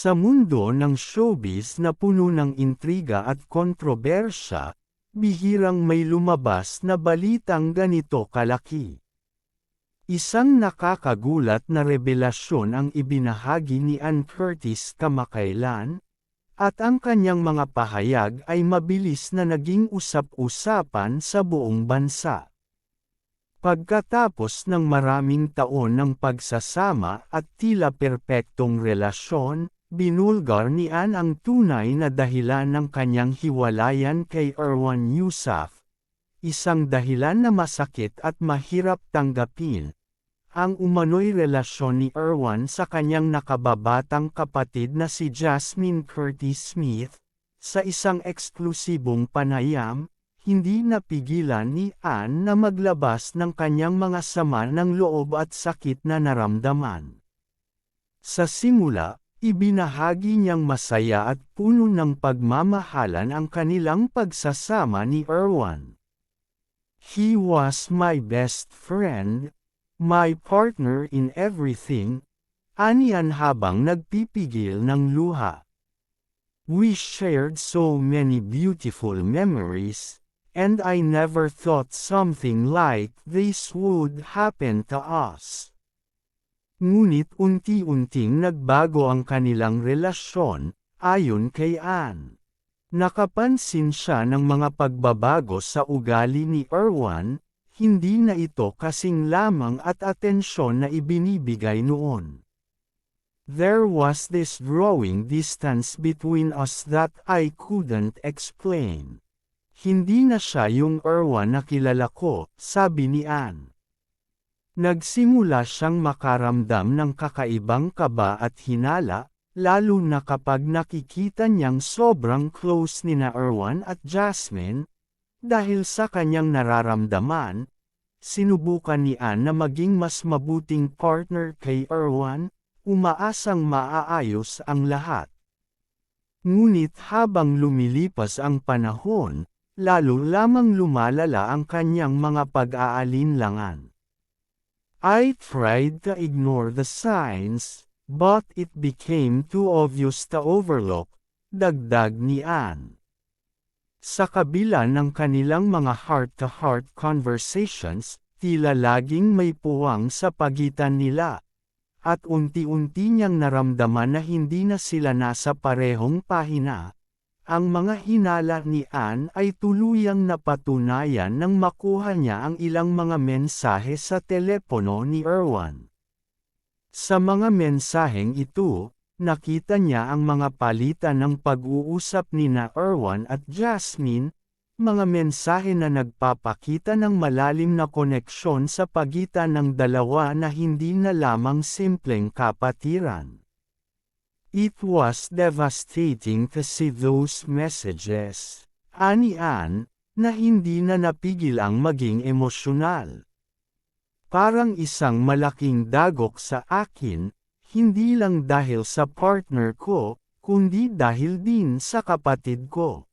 Sa mundo ng showbiz na puno ng intriga at kontrobersya, bihirang may lumabas na balitang ganito kalaki. Isang nakakagulat na revelasyon ang ibinahagi ni Ann Curtis kamakailan, at ang kanyang mga pahayag ay mabilis na naging usap-usapan sa buong bansa. Pagkatapos ng maraming taon ng pagsasama at tila perpektong relasyon, binulgar ni Ann ang tunay na dahilan ng kanyang hiwalayan kay Erwan Heussaff, isang dahilan na masakit at mahirap tanggapin. Ang umano'y relasyon ni Erwan sa kanyang nakababatang kapatid na si Jasmine Curtis Smith, sa isang eksklusibong panayam, hindi napigilan ni Ann na maglabas ng kanyang mga sama ng loob at sakit na naramdaman. Sa simula, ibinahagi niyang masaya at puno ng pagmamahalan ang kanilang pagsasama ni Erwan. "He was my best friend, my partner in everything," aniyan habang nagpipigil ng luha. "We shared so many beautiful memories, and I never thought something like this would happen to us." Ngunit unti-unting nagbago ang kanilang relasyon, ayon kay Ann. Nakapansin siya ng mga pagbabago sa ugali ni Erwan, hindi na ito kasing lamang at atensyon na ibinibigay noon. "There was this growing distance between us that I couldn't explain. Hindi na siya yung Erwan na kilala ko," sabi ni Ann. Nagsimula siyang makaramdam ng kakaibang kaba at hinala, lalo na kapag nakikita niyang sobrang close nina Erwan at Jasmine. Dahil sa kanyang nararamdaman, sinubukan ni Ann na maging mas mabuting partner kay Erwan, umaasang maaayos ang lahat. Ngunit habang lumilipas ang panahon, lalo lamang lumalala ang kanyang mga pag-aalinlangan. "I tried to ignore the signs, but it became too obvious to overlook," dagdag ni Ann. Sa kabila ng kanilang mga heart-to-heart conversations, tila laging may puwang sa pagitan nila. At unti-unti niyang naramdaman na hindi na sila nasa parehong pahina. Ang mga hinala ni Ann ay tuluyang napatunayan nang makuha niya ang ilang mga mensahe sa telepono ni Erwan. Sa mga mensaheng ito, nakita niya ang mga palitan ng pag-uusap nina Erwan at Jasmine, mga mensahe na nagpapakita ng malalim na koneksyon sa pagitan ng dalawa na hindi na lamang simpleng kapatiran. "It was devastating to see those messages," ani Ann, na hindi na napigil ang maging emosyonal. "Parang isang malaking dagok sa akin, hindi lang dahil sa partner ko, kundi dahil din sa kapatid ko."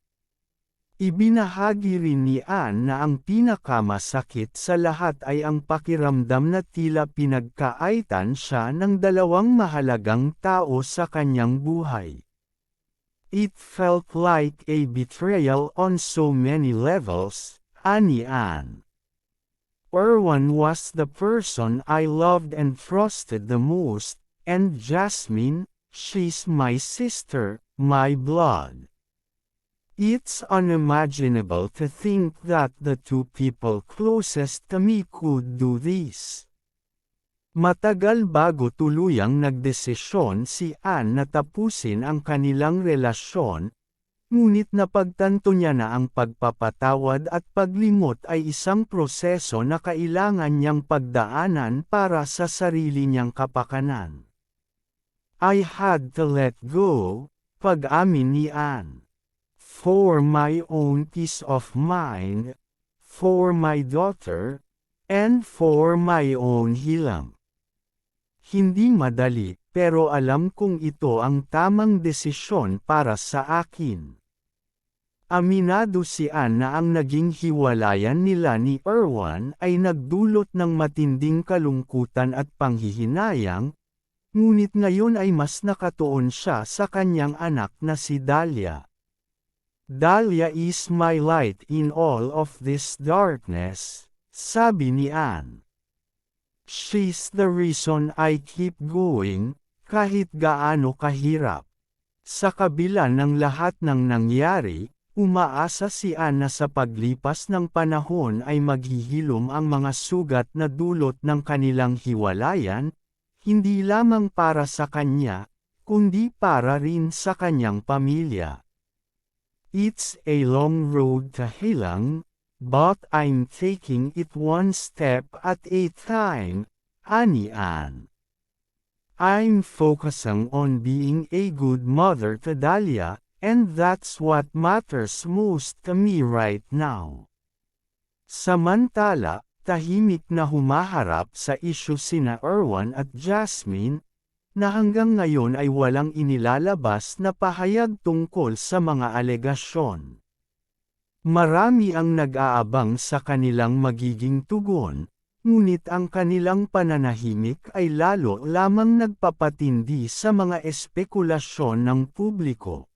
Ibinahagi rin ni Ann na ang pinakamasakit sa lahat ay ang pakiramdam na tila pinagkaaitan siya ng dalawang mahalagang tao sa kanyang buhay. "It felt like a betrayal on so many levels," ani Ann. "Erwan was the person I loved and trusted the most, and Jasmine, she's my sister, my blood. It's unimaginable to think that the two people closest to me could do this." Matagal bago tuluyang nagdesisyon si Ann na tapusin ang kanilang relasyon, ngunit napagtanto niya na ang pagpapatawad at paglimot ay isang proseso na kailangan niyang pagdaanan para sa sarili niyang kapakanan. "I had to let go," pag-amin ni Ann. "For my own peace of mind, for my daughter, and for my own healing." Hindi madali, pero alam kong ito ang tamang desisyon para sa akin. Aminado si Ann na ang naging hiwalayan nila ni Erwan ay nagdulot ng matinding kalungkutan at panghihinayang, ngunit ngayon ay mas nakatuon siya sa kanyang anak na si Dahlia. "Dahlia is my light in all of this darkness," sabi ni Anne. "She's the reason I keep going, kahit gaano kahirap." Sa kabila ng lahat ng nangyari, umaasa si Anne na sa paglipas ng panahon ay maghihilom ang mga sugat na dulot ng kanilang hiwalayan, hindi lamang para sa kanya, kundi para rin sa kanyang pamilya. "It's a long road to healing, but I'm taking it one step at a time," ani Anne. "I'm focusing on being a good mother to Dahlia, and that's what matters most to me right now." Samantala, tahimik na humaharap sa isyu sina Erwan at Jasmine, na hanggang ngayon ay walang inilalabas na pahayag tungkol sa mga alegasyon. Marami ang nag-aabang sa kanilang magiging tugon, ngunit ang kanilang pananahimik ay lalo lamang nagpapatindi sa mga espekulasyon ng publiko.